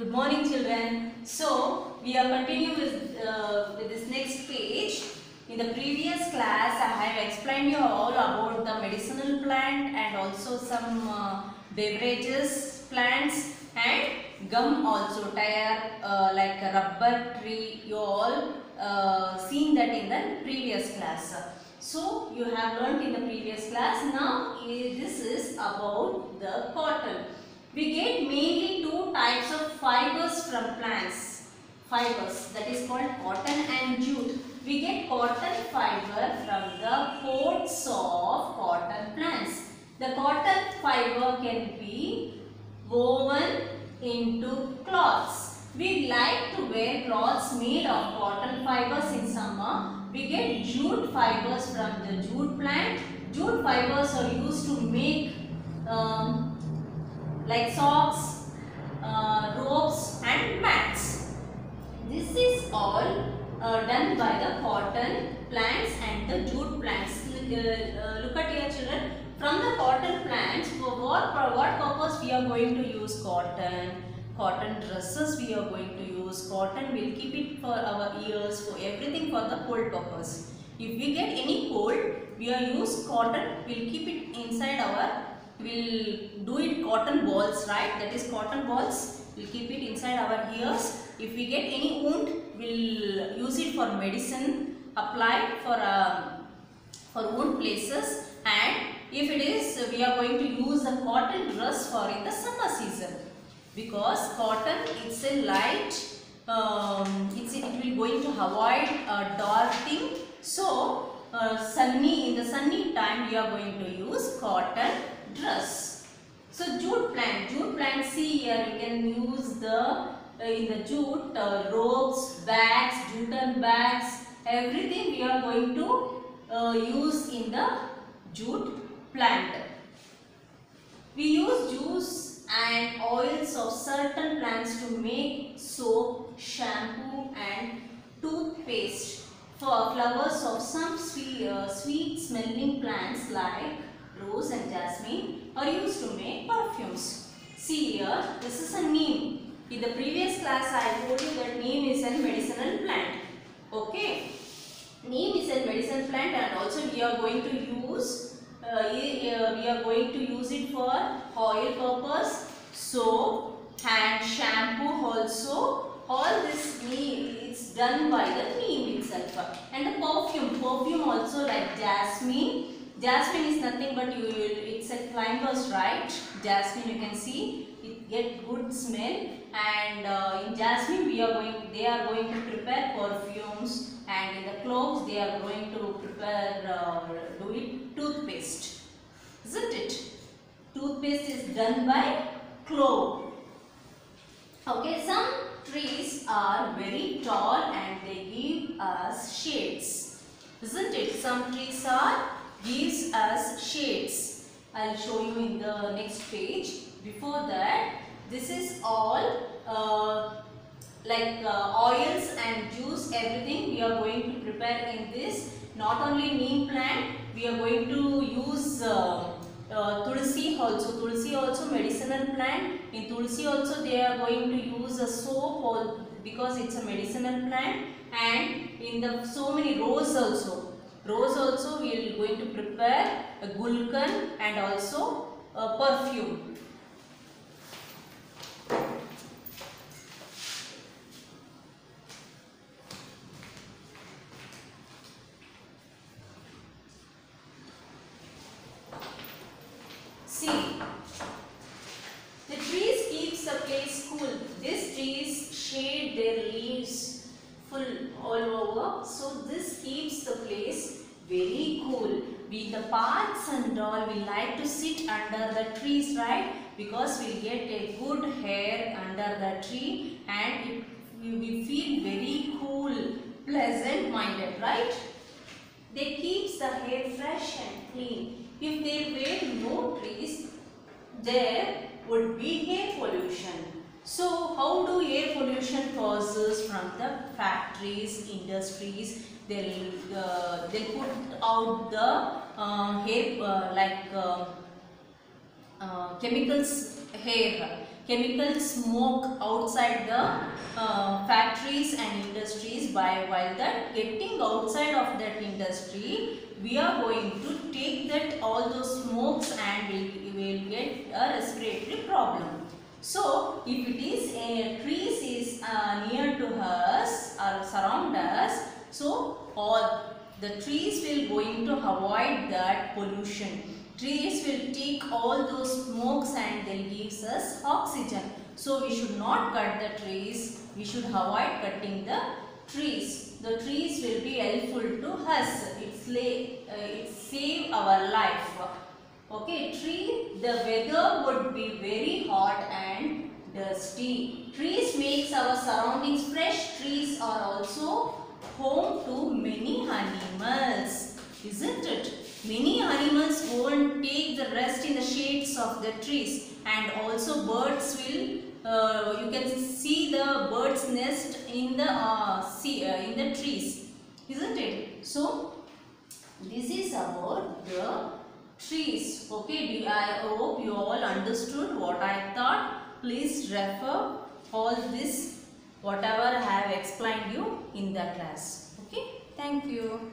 Good morning, children. So we are continuing with this next page. In the previous class, I have explained you all about the medicinal plant and also some beverages plants and gum also, tire like a rubber tree. You all seen that in the previous class. So you have learnt in the previous class. Now this is about the cotton. We get mainly two types of fibers from plants. Fibers, that is called cotton and jute. We get cotton fiber from the pods of cotton plants. The cotton fiber can be woven into cloths. We like to wear cloths made of cotton fibers in summer. We get jute fibers from the jute plant. Jute fibers are used to make like socks, ropes and mats. This is all done by the cotton plants and the jute plants. Look at here, children. From the cotton plants, for what purpose we are going to use cotton? Cotton dresses we are going to use. Cotton we'll keep it for our ears, for everything, for the cold purpose. If we get any cold, we are use cotton. We'll keep it inside our. We'll do it cotton balls, right? That is cotton balls. We'll keep it inside our ears. If we get any wound, we'll use it for medicine, apply for wound places. And if it is, we are going to use the cotton dress for in the summer season, because cotton it's a light. It will going to avoid darting. So in the sunny time we are going to use cotton dress. So jute plant, see here we can use the in the jute ropes, bags, jute bags, everything we are going to use in the jute plant. We use juice and oils of certain plants to make soap, shampoo and toothpaste. For flowers of some sweet smelling plants like rose and jasmine are used to make perfumes. See here, this is a neem. In the previous class I told you that neem is a medicinal plant. Okay, neem is a medicinal plant, and also we are going to use it for oil purpose, soap, hand shampoo also. All this neem is done by the neem itself. And the perfume also like jasmine. Jasmine is nothing but it's a climbers, right? Jasmine, you can see it get good smell, and in jasmine they are going to prepare perfumes, and in the cloves they are going to prepare do it toothpaste, isn't it? Toothpaste is done by clove. Okay, some trees are very tall and they give us shades, isn't it? Some trees gives us shades. I'll show you in the next page. Before that, this is all oils and juice, everything we are going to prepare in this. Not only neem plant, we are going to use tulsi also. Tulsi also medicinal plant. In tulsi also they are going to use a soap because it's a medicinal plant. And in the so many rose also. Rose also we are going to prepare a gulkan and also a perfume. See, the trees keeps the place cool. These trees shade their leaves full all over, so this keeps the place very cool. We the paths and all, we like to sit under the trees, right? Because we get a good air under the tree, and we feel very cool, pleasant minded, right? They keeps the air fresh and clean. If there were no trees, there would be air pollution. So how do air pollution causes? From the factories, industries, they'll put out the chemicals here. chemical smoke outside the factories and industries. While that getting outside of that industry, we are going to take that all those smokes and we will get a respiratory problem. So if it is trees is near to us or surround us, so all the trees will going to avoid that pollution. Trees will take all those smokes and they'll gives us oxygen. So we should not cut the trees. We should avoid cutting the trees. The trees will be helpful to us. It save our life. Okay, the weather would be very hot and dusty. Trees makes our surroundings fresh. Trees are also home to many animals, isn't it? Many animals go and take the rest in the shades of the trees, and also birds will. You can see the birds' nest in the in the trees, isn't it? So this is about the trees. Okay, I hope you all understood what I thought. Please refer all this whatever I have explained you in the class. Okay, thank you.